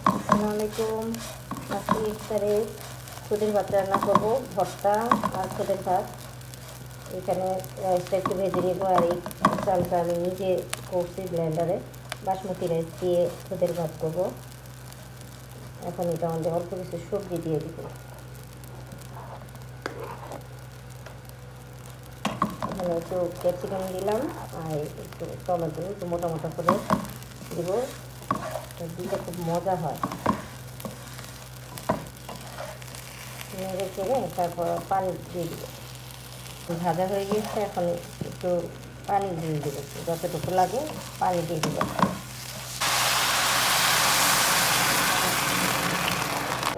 আসসালামু আলাইকুম। আজকে ইফতারে খুদের ভাত রান্না করবো, ভর্তা আর খুদের ভাত। এখানে রাইসটা একটু ভেজে নেব, আর এই চালটা আমি নিজে করছি ব্লেন্ডারে, বাসমতি রাইস দিয়ে খুদের ভাত করবো। এখন এটা আমাদের অল্প কিছু সবজি দিয়ে দিব। এখানে একটু ক্যাপসিকাম দিলাম আর একটু টমেটো একটু মোটা মোটা করে দিব, দিলে খুব মজা হয়। নেড়ে চেড়ে তারপর পানি দিয়ে দিব। ভাজা হয়ে গিয়েছে, এখন একটু পানি দিয়ে দেবো, যতটুকু লাগে পানি দিয়ে দেবো।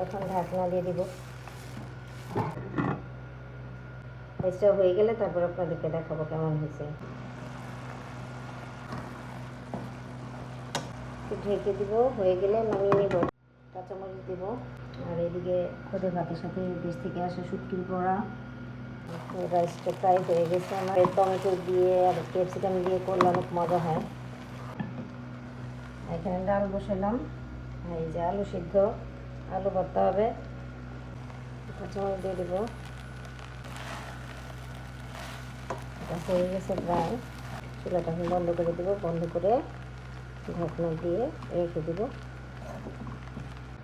এখন ঢাকনা দিয়ে দিব। রাইসটা হয়ে গেলে তারপর আপনাদেরকে দেখাবো কেমন হয়েছে। ঢেকে দিব, হয়ে গেলে নামিয়ে নেব। কাঁচামরিচ দিব, আর এদিকে খুদের ভাতের সাথে দেশ থেকে আসা শুটকির বড়া। রাইসটা প্রায় হয়ে গেছে আমার। টমেটো দিয়ে আর ক্যাপসিকাম দিয়ে করলে অনেক মজা হয়। এখানে ডাল বসালাম, এই যে আলু সিদ্ধ, আলু ভর্তা হবে। কাঁচামরিচ দিয়ে দেবো। এটা হয়ে গেছে প্রায়, চুলাটা এখন বন্ধ করে দেবো। বন্ধ করে ঢাকনা দিয়ে রেখে দেবো।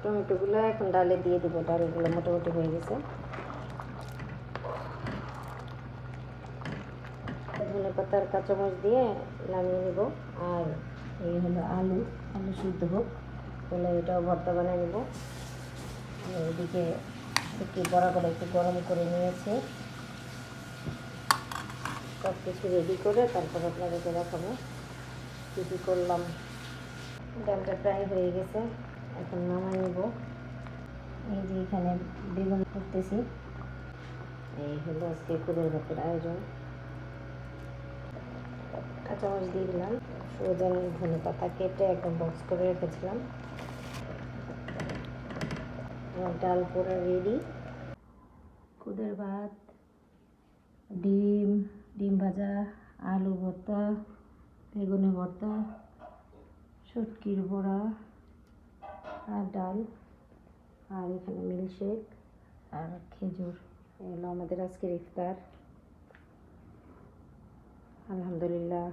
টমেটোগুলো এখন ডালে দিয়ে দেবো, ডালগুলো মোটামুটি হয়ে গেছে। ধনে পাতা আর কাঁচামরিচ দিয়ে নামিয়ে নেব। আর এই হলো আলু, আলু সিদ্ধ হোক, তাহলে এটাও ভর্তা বানিয়ে নেব। এদিকে একটু বড়া করে একটু গরম করে নিয়েছি। সব কিছু রেডি করে তারপর আপনাদেরকে দেখাবো কী কী করলাম। ডালটা প্রায় হয়ে গেছে, এখন নামাই নেব। এই যে এখানে বেগুন করতেছি। এই হলো আজকে খুদের ভাতের আয়োজন। কাঁচামরিচ দিয়ে দিলাম, সোজা ধনে পাতা কেটে একদম বক্স করে রেখেছিলাম। আমার ডাল পোড়া রেডি। খুদের ভাত, ডিম, ডিম ভাজা, আলু ভর্তা, বেগুনি ভর্তা, শুটকির বড়া আর ডাল, আর এখানে মিল্কশেক আর খেজুর। এগুলো আমাদের আজকের ইফতার। আলহামদুলিল্লাহ।